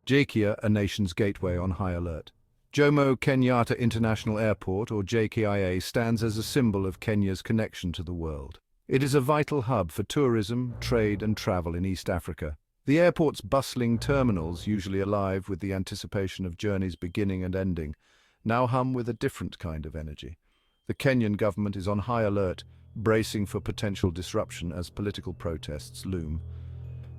jkia, a nation's gateway, on high alert. Jomo Kenyatta International Airport, or JKIA, stands as a symbol of Kenya's connection to the world. It is a vital hub for tourism, trade and travel in East Africa. The airport's bustling terminals, usually alive with the anticipation of journeys beginning and ending, now hum with a different kind of energy. The Kenyan government is on high alert, bracing for potential disruption as political protests loom.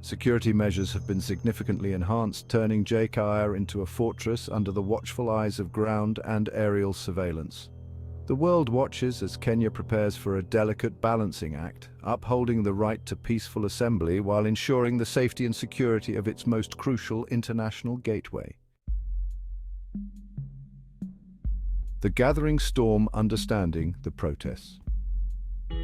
Security measures have been significantly enhanced, turning JKIA into a fortress under the watchful eyes of ground and aerial surveillance. The world watches as Kenya prepares for a delicate balancing act, upholding the right to peaceful assembly while ensuring the safety and security of its most crucial international gateway. The gathering storm understanding the protests.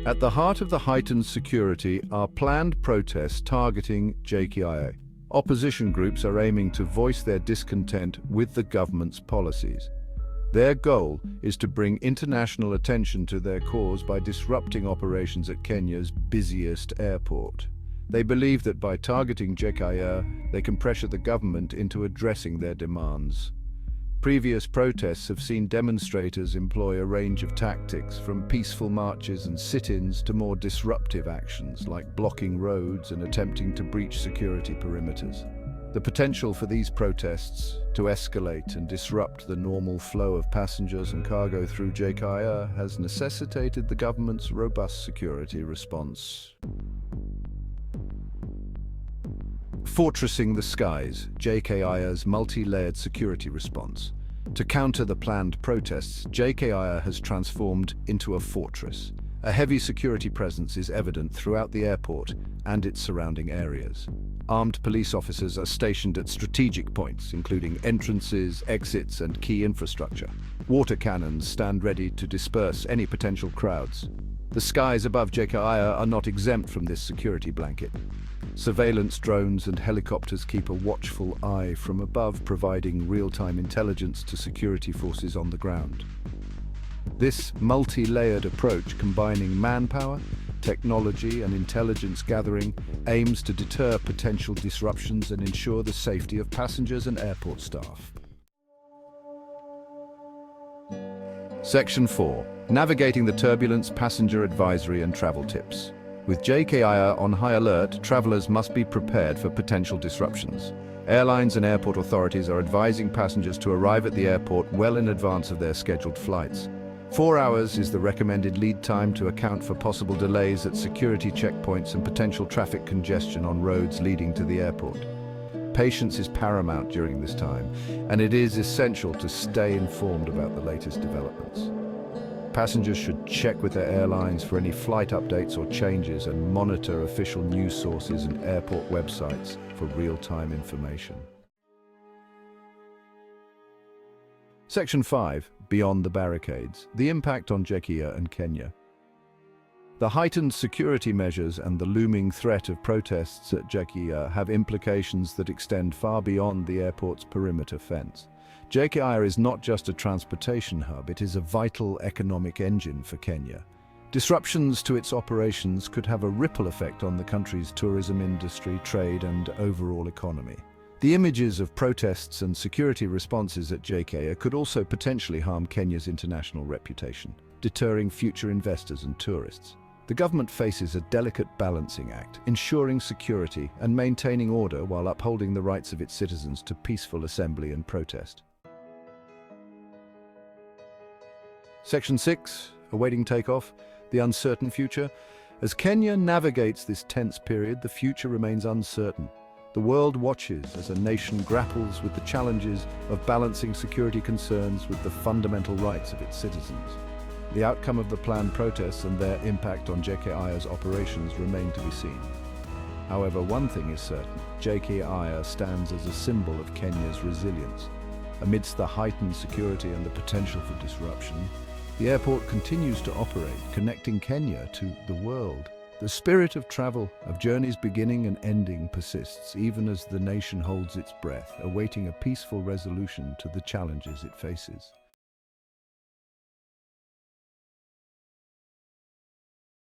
At the heart of the heightened security are planned protests targeting JKIA. Opposition groups are aiming to voice their discontent with the government's policies. Their goal is to bring international attention to their cause by disrupting operations at Kenya's busiest airport. They believe that by targeting JKIA, they can pressure the government into addressing their demands. Previous protests have seen demonstrators employ a range of tactics, from peaceful marches and sit-ins to more disruptive actions like blocking roads and attempting to breach security perimeters. The potential for these protests to escalate and disrupt the normal flow of passengers and cargo through JKIA has necessitated the government's robust security response. Fortressing the skies, JKIA's multi-layered security response. To counter the planned protests, JKIA has transformed into a fortress. A heavy security presence is evident throughout the airport and its surrounding areas. Armed police officers are stationed at strategic points, including entrances, exits, and key infrastructure. Water cannons stand ready to disperse any potential crowds. The skies above JKIA are not exempt from this security blanket. Surveillance drones and helicopters keep a watchful eye from above, providing real-time intelligence to security forces on the ground. This multi-layered approach, combining manpower, technology, and intelligence gathering, aims to deter potential disruptions and ensure the safety of passengers and airport staff. Section 4. Navigating the turbulence, passenger advisory and travel tips. With JKIA on high alert, travelers must be prepared for potential disruptions. Airlines and airport authorities are advising passengers to arrive at the airport well in advance of their scheduled flights. 4 hours is the recommended lead time to account for possible delays at security checkpoints and potential traffic congestion on roads leading to the airport. Patience is paramount during this time, and it is essential to stay informed about the latest developments. Passengers should check with their airlines for any flight updates or changes and monitor official news sources and airport websites for real-time information. Section 5. Beyond the barricades. The impact on JKIA and Kenya. The heightened security measures and the looming threat of protests at JKIA have implications that extend far beyond the airport's perimeter fence. JKIA is not just a transportation hub, it is a vital economic engine for Kenya. Disruptions to its operations could have a ripple effect on the country's tourism industry, trade, and overall economy. The images of protests and security responses at JKIA could also potentially harm Kenya's international reputation, deterring future investors and tourists. The government faces a delicate balancing act, ensuring security and maintaining order while upholding the rights of its citizens to peaceful assembly and protest. Section 6. Awaiting takeoff. The uncertain future. As Kenya navigates this tense period, the future remains uncertain. The world watches as a nation grapples with the challenges of balancing security concerns with the fundamental rights of its citizens. The outcome of the planned protests and their impact on JKIA's operations remain to be seen. However, one thing is certain: JKIA stands as a symbol of Kenya's resilience. Amidst the heightened security and the potential for disruption, the airport continues to operate, connecting Kenya to the world. The spirit of travel, of journeys beginning and ending, persists even as the nation holds its breath, awaiting a peaceful resolution to the challenges it faces.